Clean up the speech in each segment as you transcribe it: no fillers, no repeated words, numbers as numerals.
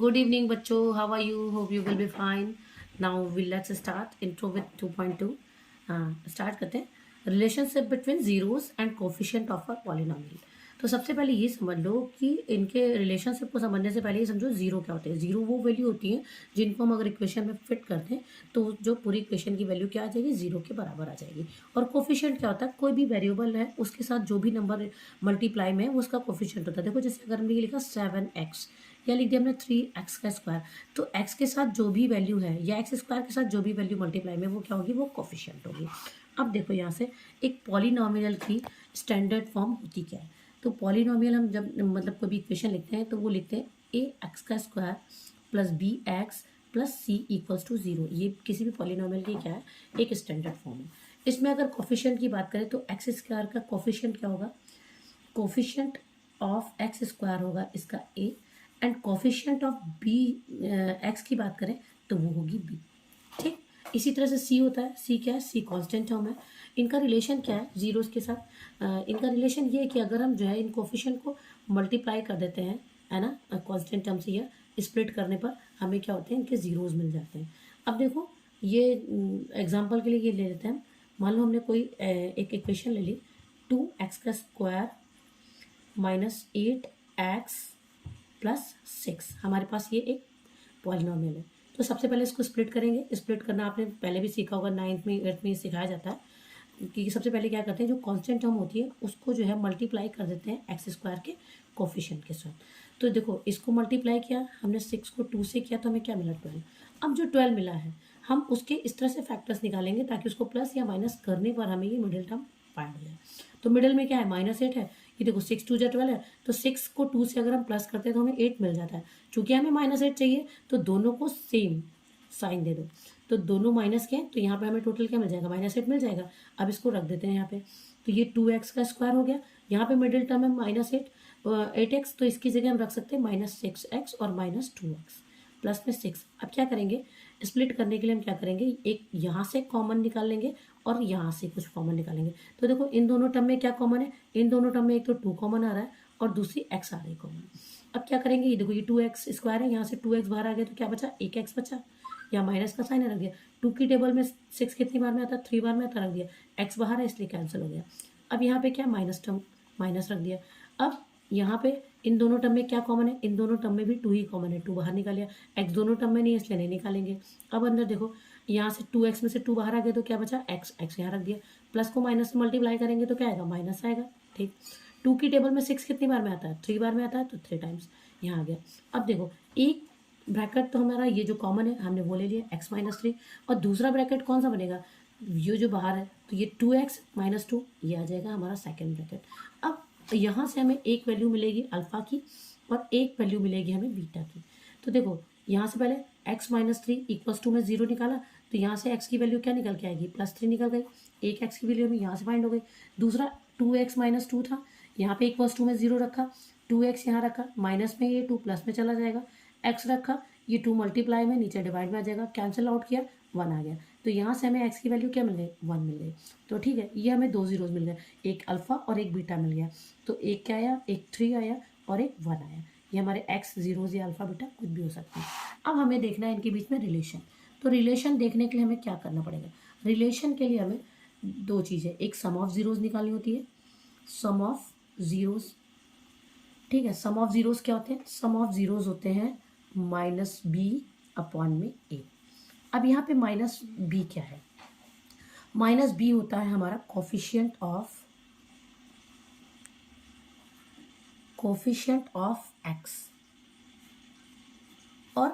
Good evening, bachcho. How are you? Hope you will be fine. Now let's start intro with 2.2. Start करते हैं. Relationship between zeros and coefficient of a polynomial. तो सबसे पहले ये समझ लो कि इनके रिलेशनशिप को समझने से पहले ये समझो जीरो क्या होते हैं. जीरो वो वैल्यू होती है जिनको हम अगर इक्वेशन में फिट करते हैं तो जो पूरी इक्वेशन की वैल्यू क्या आ जाएगी, जीरो के बराबर आ जाएगी. और कोफिशिएंट क्या होता है, कोई भी वेरिएबल है उसके साथ जो भी नंबर मल्टीप्लाई में है वो उसका कोफिशिएंट होता है. देखो जैसे अगर हमने ये लिखा 7x या लिख दिया हमने 3x का स्क्वायर, तो x के साथ जो भी वैल्यू है या एक्स स्क्वायर के साथ जो भी वैल्यू मल्टीप्लाई में वो क्या होगी, वो कोफिशिएंट होगी. अब देखो यहाँ से एक पॉलिनोमियल की स्टैंडर्ड फॉर्म होती क्या है. तो पॉलिनोमियल हम जब मतलब कोई भी इक्वेशन लिखते हैं तो वो लिखते हैं ए एक्स का square plus b x plus c equals to zero. ये किसी भी पॉलिनोमियल की क्या है, एक स्टैंडर्ड फॉर्म है. इसमें अगर कोफिशिएंट की बात करें तो एक्स स्क्वायर का कोफिशिएंट क्या होगा, कोफिशिएंट ऑफ एक्स स्क्वायर होगा इसका A, and coefficient of B X की बात करें तो वो होगी बी. ठीक. इसी तरह से सी होता है. सी क्या है, सी कांस्टेंट टर्म है. इनका रिलेशन क्या है जीरोस के साथ, इनका रिलेशन ये है कि अगर हम जो है इन कोफिशिएंट को मल्टीप्लाई कर देते हैं, है ना, कांस्टेंट टर्म से या स्प्लिट करने पर हमें क्या होते हैं, इनके जीरोस मिल जाते हैं. अब देखो ये एग्जांपल के लिए ये ले लेते हैं. मान लो हमने कोई एक इक्वेशन ले ली, 2x का स्क्वायर माइनस 8x प्लस 6. हमारे पास ये एक पॉलिनोमियल है. तो सबसे पहले इसको स्प्लिट करेंगे. स्प्लिट करना आपने पहले भी सीखा होगा, 9th में 8th में सिखाया जाता है कि सबसे पहले क्या करते हैं, जो कांस्टेंट टर्म होती है उसको जो है मल्टीप्लाई कर देते हैं एक्स स्क्वायर के कोफिशिएंट के साथ. तो देखो इसको मल्टीप्लाई किया हमने, 6 को 2 से किया तो हमें क्या मिला, 12. अब जो 12 मिला है हम उसके इस तरह से फैक्टर्स निकालेंगे ताकि उसको प्लस या माइनस करने पर हमें ये मिडिल टर्म फाइंड हो जाए. तो मिडिल में क्या है, -8 है. ये देखो 6 2 12 है, तो 6 को 2 से अगर हम प्लस करते हैं तो हमें 8 मिल जाता है. चूंकि हमें -8 चाहिए तो दोनों को सेम साइन दे दो. तो दोनों माइनस के हैं तो यहाँ पे हमें टोटल क्या मिल जाएगा, -8 मिल जाएगा. अब इसको रख देते हैं यहाँ पे. तो ये 2x का स्क्वायर हो गया. यहाँ पे मिडिल टर्म है -8x, तो इसकी जगह हम रख सकते हैं -6x और -2x प्लस में 6. अब क्या करेंगे, स्प्लिट करने के लिए हम क्या करेंगे, एक यहाँ से कॉमन निकाल लेंगे और यहाँ से कुछ कॉमन निकालेंगे. तो देखो इन दोनों टर्म में क्या कॉमन है, इन दोनों टर्म में एक तो 2 कॉमन आ रहा है और दूसरी x आ रही है कॉमन. अब क्या करेंगे, ये देखो ये 2x स्क्वायर है, यहाँ से 2x बाहर आ गया तो क्या बचा, 1x बचा. या माइनस का साइन रख दिया. 2 की टेबल में 6 कितनी बार में आता है, 3 बार में आता, रख दिया. x बाहर है इसलिए कैंसिल हो गया. अब यहाँ पे क्या, माइनस टर्म माइनस रख दिया. अब यहाँ पे इन दोनों टर्म में क्या कॉमन है, इन दोनों टर्म में भी 2 ही कॉमन है, 2 बाहर निकाल लिया. x दोनों टर्म में नहीं है इसलिए नहीं निकालेंगे. अब अंदर देखो यहाँ से 2x में से 2 बाहर आ गया तो क्या बचा, x यहाँ रख दिया. प्लस को माइनस से मल्टीप्लाई करेंगे तो क्या आएगा, माइनस आएगा. ठीक. 2 की टेबल में 6 कितनी बार में आता है, 3 बार में आता है, तो 3 टाइम्स यहाँ आ गया. अब देखो एक ब्रैकेट तो हमारा ये जो कॉमन है हमने वो ले लिया x-3, और दूसरा ब्रैकेट कौन सा बनेगा, ये जो बाहर है तो ये 2x-2 ये आ जाएगा हमारा सेकेंड ब्रैकेट. अब यहाँ से हमें एक वैल्यू मिलेगी अल्फ़ा की और एक वैल्यू मिलेगी हमें बीटा की. तो देखो यहाँ से पहले x-3 इक्वल्स टू में 0 निकाला तो यहाँ से x की वैल्यू क्या निकल के आएगी, +3 निकल गई. एक x की वैल्यू हमें यहाँ से फाइंड हो गई. दूसरा 2x-2 था, यहाँ पे इक्वल्स टू में 0 रखा, 2x यहाँ रखा, माइनस में ये 2 प्लस में चला जाएगा, x रखा, ये 2 मल्टीप्लाई में नीचे डिवाइड में आ जाएगा, कैंसिल आउट किया 1 आ गया. तो यहाँ से हमें x की वैल्यू क्या मिल गई, 1 मिल गई. तो ठीक है, ये हमें 2 जीरोज मिल गए, एक अल्फ़ा और एक बीटा मिल गया. तो एक क्या आया, एक 3 आया और एक 1 आया. ये हमारे x जीरोज या अल्फ़ा बीटा कुछ भी हो सकता है. अब हमें देखना है इनके बीच में रिलेशन. तो रिलेशन देखने के लिए हमें क्या करना पड़ेगा, रिलेशन के लिए हमें दो चीज़ें, एक सम ऑफ जीरोज निकालनी होती है, सम ऑफ जीरोज. ठीक है, सम ऑफ जीरोज क्या होते हैं, सम ऑफ जीरोज होते हैं -b/a. अब यहाँ पे -b क्या है, -b होता है हमारा कोफिशिएंट ऑफ x, और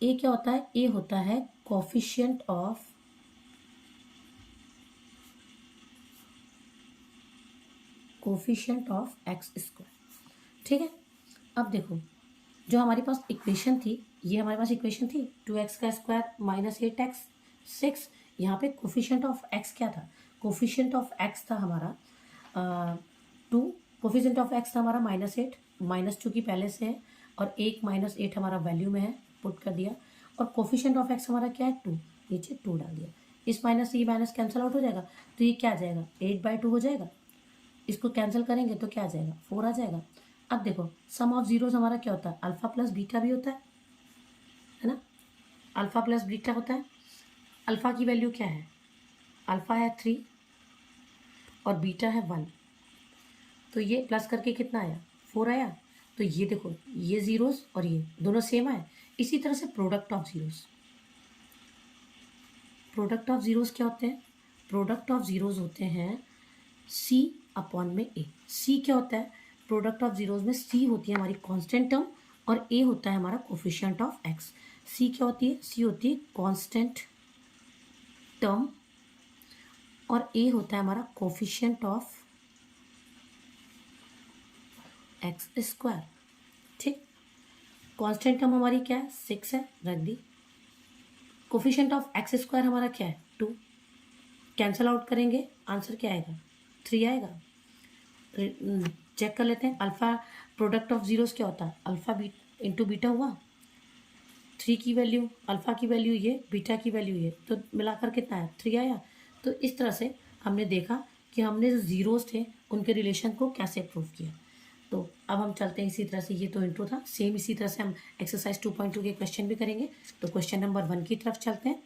a क्या होता है, a होता है कोफिशिएंट ऑफ x स्क्वायर. ठीक है. अब देखो जो हमारे पास इक्वेशन थी, ये हमारे पास इक्वेशन थी 2x का स्क्वायर -8x 6. यहाँ पे कोफिशिएंट ऑफ x क्या था, कोफिशिएंट ऑफ x था हमारा 2, कोफिशिएंट ऑफ x था हमारा -8, माइनस चूँकि पहले से है और एक -8 हमारा वैल्यू में है, पुट कर दिया. और कोफिशिएंट ऑफ x हमारा क्या है, 2, नीचे 2 डाल दिया. इस माइनस से ये माइनस कैंसिल आउट हो जाएगा तो ये क्या आ जाएगा, 8/2 हो जाएगा. इसको कैंसिल करेंगे तो क्या आ जाएगा, 4 आ जाएगा. अब देखो सम ऑफ जीरोस हमारा क्या होता है, अल्फा प्लस बीटा भी होता है ना, अल्फा प्लस बीटा होता है। अल्फा की वैल्यू क्या है, अल्फा है 3 और बीटा है 1, तो ये प्लस करके कितना आया, 4 आया। तो ये देखो ये जीरोस और ये दोनों सेम आए। इसी तरह से product of zeros, product of zeros क्या होते हैं, प्रोडक्ट ऑफ जीरोस होते हैं सी अपॉन में ए। सी क्या होता है, प्रोडक्ट ऑफ जीरोस में सी होती है हमारी कांस्टेंट टर्म और ए होता है हमारा कोफिशिएंट ऑफ एक्स। सी क्या होती है, सी होती है कांस्टेंट टर्म और ए होता है हमारा कोफिशिएंट ऑफ एक्स स्क्वायर। ठीक, कांस्टेंट टर्म हमारी क्या है, 6 है, रख दी। कोफिशिएंट ऑफ एक्स स्क्वायर हमारा क्या है, 2। कैंसल आउट करेंगे आंसर क्या आएगा, 3 आएगा। चेक कर लेते हैं अल्फा प्रोडक्ट ऑफ जीरोस क्या होता है, अल्फा बी इंटू बीटा हुआ, 3 की वैल्यू अल्फा की वैल्यू ये, बीटा की वैल्यू ये, तो मिलाकर कितना आया, 3 आया। तो इस तरह से हमने देखा कि हमने जो जीरोस थे उनके रिलेशन को कैसे प्रूव किया। तो अब हम चलते हैं इसी तरह से, ये तो इंट्रो था, सेम इसी तरह से हम एक्सरसाइज 2.2 के क्वेश्चन भी करेंगे। तो क्वेश्चन नंबर 1 की तरफ चलते हैं।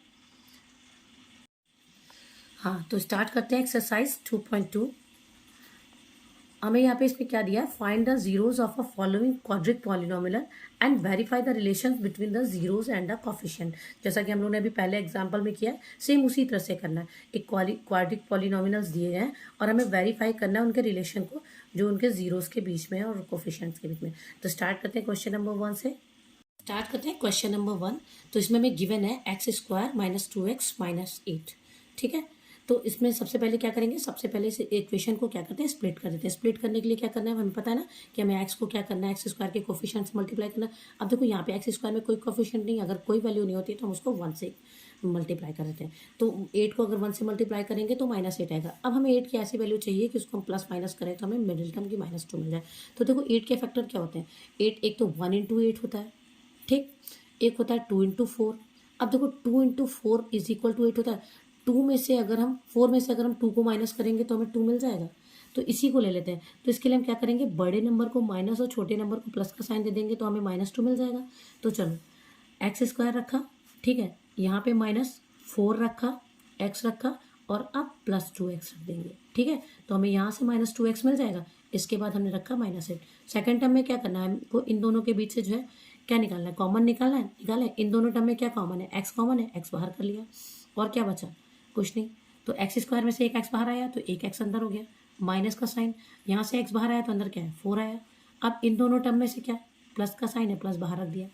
हाँ, तो स्टार्ट करते हैं एक्सरसाइज 2.2। हमें यहाँ पे इसमें क्या दिया, find the zeros of a following quadric polynomial and verify the relation between the zeros and the coefficient. जैसा कि हम लोगों ने अभी पहले एग्जांपल में किया है, सेम उसी तरह से करना है। एक क्वाड्रिक पॉलिनोमियल्स दिए गए हैं और हमें वेरीफाई करना है उनके रिलेशन को जो उनके जीरोस के बीच में है और कोफिशिएंट्स के बीच में। तो स्टार्ट करते हैं क्वेश्चन नंबर 1 से। स्टार्ट करते हैं क्वेश्चन नंबर 1। तो इसमें हमें गिवन है x square minus 2x minus 8। ठीक है, तो इसमें सबसे पहले क्या करेंगे, सबसे पहले इस इक्वेशन को क्या करते हैं, स्प्लिट कर देते हैं। स्प्लिट करने के लिए क्या करना है, हमें पता है ना कि हमें एक्स को क्या करना है, एक्स स्क्वायर के कोफिशिएंट से मल्टीप्लाई करना है। अब देखो यहाँ पे एक्स स्क्वायर में कोई कोफिशिएंट नहीं, अगर कोई वैल्यू नहीं होती तो हम उसको 1 से मल्टीप्लाई कर देते हैं। तो 8 को अगर 1 से मल्टीप्लाई करेंगे तो -8 आएगा। अब हमें 8 की ऐसी वैल्यू चाहिए कि उसको हम प्लस माइनस करें तो हमें मिडिल टर्म की -2 मिल जाए। तो देखो 8 के फैक्टर क्या होते हैं, 8 एक तो 1 इंटू 8 होता है, ठीक, एक होता है 2 इंटू 4। अब देखो 2 इंटू 4 इज इक्वल टू 8 होता है। 2 में से अगर हम 4 में से अगर हम 2 को माइनस करेंगे तो हमें 2 मिल जाएगा। तो इसी को ले लेते हैं। तो इसके लिए हम क्या करेंगे, बड़े नंबर को माइनस और छोटे नंबर को प्लस का साइन दे देंगे तो हमें -2 मिल जाएगा। तो चलो एक्स स्क्वायर रखा, ठीक है, यहाँ पे -4 रखा, एक्स रखा और अब +2x रख देंगे। ठीक है, तो हमें यहाँ से -2x मिल जाएगा। इसके बाद हमने रखा -8। सेकेंड टर्म में क्या करना है, हमको इन दोनों के बीच से जो है क्या निकालना है, कॉमन निकालना है, निकाला है। इन दोनों टर्म में क्या कॉमन है, एक्स कॉमन है, एक्स बाहर कर लिया और क्या बचा, कुछ नहीं। तो एक्स स्क्वायर में से एक एक्स बाहर आया तो एक एक्स अंदर हो गया, माइनस का साइन, यहाँ से एक्स बाहर आया तो अंदर क्या है, 4 आया। अब इन दोनों टर्म में से क्या प्लस का साइन है, प्लस बाहर रख दिया।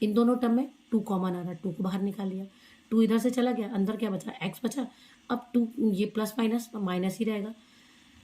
इन दोनों टर्म में 2 कॉमन आ रहा है, 2 को बाहर निकाल लिया, 2 इधर से चला गया, अंदर क्या बचा, एक्स बचा। अब 2 ये प्लस माइनस माइनस ही रहेगा।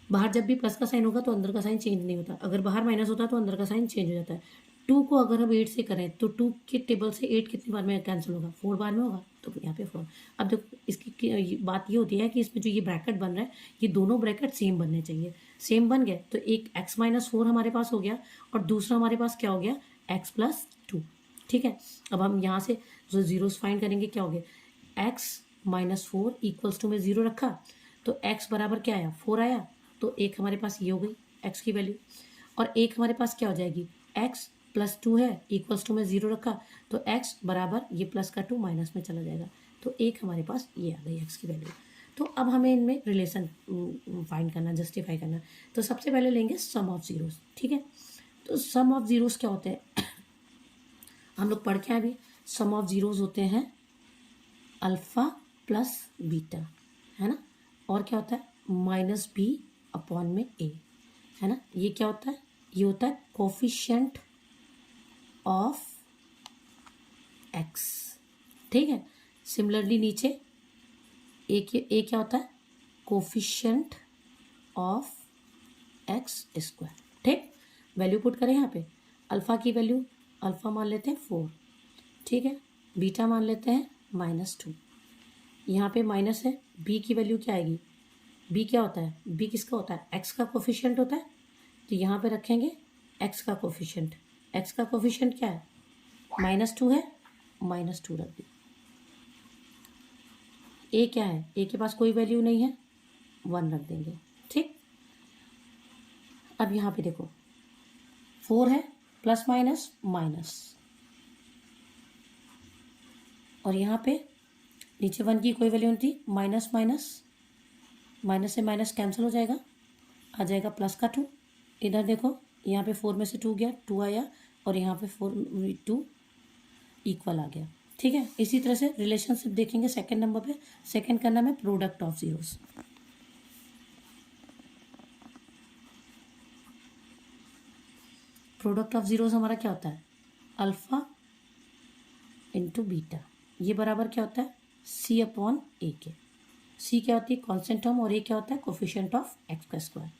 बाहर जब भी प्लस का साइन होगा तो अंदर का साइन चेंज नहीं होता, अगर बाहर माइनस होता है तो अंदर का साइन चेंज हो जाता है। 2 को अगर हम 8 से करें तो 2 के टेबल से 8 कितनी बार में कैंसिल होगा, 4 बार में होगा, तो यहाँ पे 4। अब देखो इसकी बात ये होती है कि इसमें जो ये ब्रैकेट बन रहा है ये दोनों ब्रैकेट सेम बनने चाहिए। सेम बन गए तो एक x-4 हमारे पास हो गया और दूसरा हमारे पास क्या हो गया, x+2। ठीक है, अब हम यहाँ से जो जीरोस फाइंड करेंगे क्या हो गया, x-4 इक्वल्स टू में 0 रखा तो x बराबर क्या आया, 4 आया। तो एक हमारे पास ये हो गई x की वैल्यू और एक हमारे पास क्या हो जाएगी, x+2 है इक्वल्स टू में 0 रखा तो x बराबर ये प्लस का 2 माइनस में चला जाएगा। तो एक हमारे पास ये आ गई x की वैल्यू। तो अब हमें इनमें रिलेशन फाइंड करना, जस्टिफाई करना। तो सबसे पहले लेंगे सम ऑफ जीरोस। ठीक है, तो सम ऑफ जीरोस क्या होते हैं हम लोग पढ़ के अभी, सम ऑफ जीरोस होते हैं अल्फा प्लस बीटा, है ना, और क्या होता है -b अपॉन में a, है ना। ये क्या होता है, ये होता है कोफिशिएंट ऑफ x। ठीक है, सिमिलरली नीचे ए क्या होता है, कोफिशिएंट ऑफ x स्क्वायर। ठीक, वैल्यू पुट करें यहाँ पे, अल्फा की वैल्यू अल्फा मान लेते हैं 4, ठीक है, बीटा मान लेते हैं -2, यहाँ पे माइनस है, b की वैल्यू क्या आएगी, b क्या होता है, b किसका होता है, x का कोफिशिएंट होता है। तो यहाँ पे रखेंगे x का कोफिशिएंट, x का कोफिशिएंट क्या है, -2 है, -2 रख दी। a क्या है, a के पास कोई वैल्यू नहीं है, 1 रख देंगे। ठीक, अब यहाँ पे देखो 4 है, प्लस माइनस माइनस, और यहाँ पे नीचे 1 की कोई वैल्यू नहीं थी, माइनस माइनस, माइनस से माइनस कैंसिल हो जाएगा, आ जाएगा प्लस का 2। इधर देखो यहाँ पे 4 में से 2 गया, 2 आया, और यहाँ पे 2 इक्वल आ गया। ठीक है, इसी तरह से रिलेशनशिप देखेंगे सेकंड नंबर पे। सेकंड का नाम है product of zeros. Product of zeros हमारा क्या होता है, अल्फा इंटू बीटा, ये बराबर क्या होता है, सी अपॉन ए के। सी क्या होती है, कांस्टेंट टर्म, और ए क्या होता है, कोफिशिएंट ऑफ एक्स का स्क्वायर।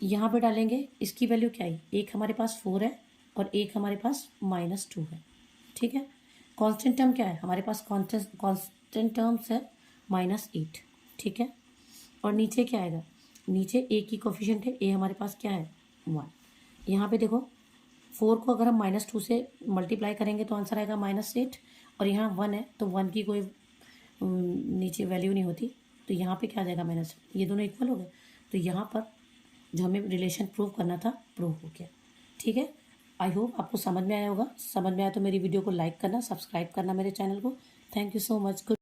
यहाँ पे डालेंगे, इसकी वैल्यू क्या है, एक हमारे पास 4 है और एक हमारे पास -2 है। ठीक है, कांस्टेंट टर्म क्या है, हमारे पास कांस्टेंट टर्म्स है -8। ठीक है, और नीचे क्या आएगा, नीचे ए की कोफिशिएंट है, ए हमारे पास क्या है 1। यहाँ पे देखो 4 को अगर हम -2 से मल्टीप्लाई करेंगे तो आंसर आएगा -8, और यहाँ 1 है तो 1 की कोई नीचे वैल्यू नहीं होती, तो यहाँ पे क्या आ जाएगा माइनस, ये दोनों इक्वल हो गए। तो यहाँ पर जो हमें रिलेशन प्रूव करना था प्रूव हो गया। ठीक है, आई होप आपको समझ में आया होगा। समझ में आया तो मेरी वीडियो को लाइक करना, सब्सक्राइब करना मेरे चैनल को। Thank you so much. Good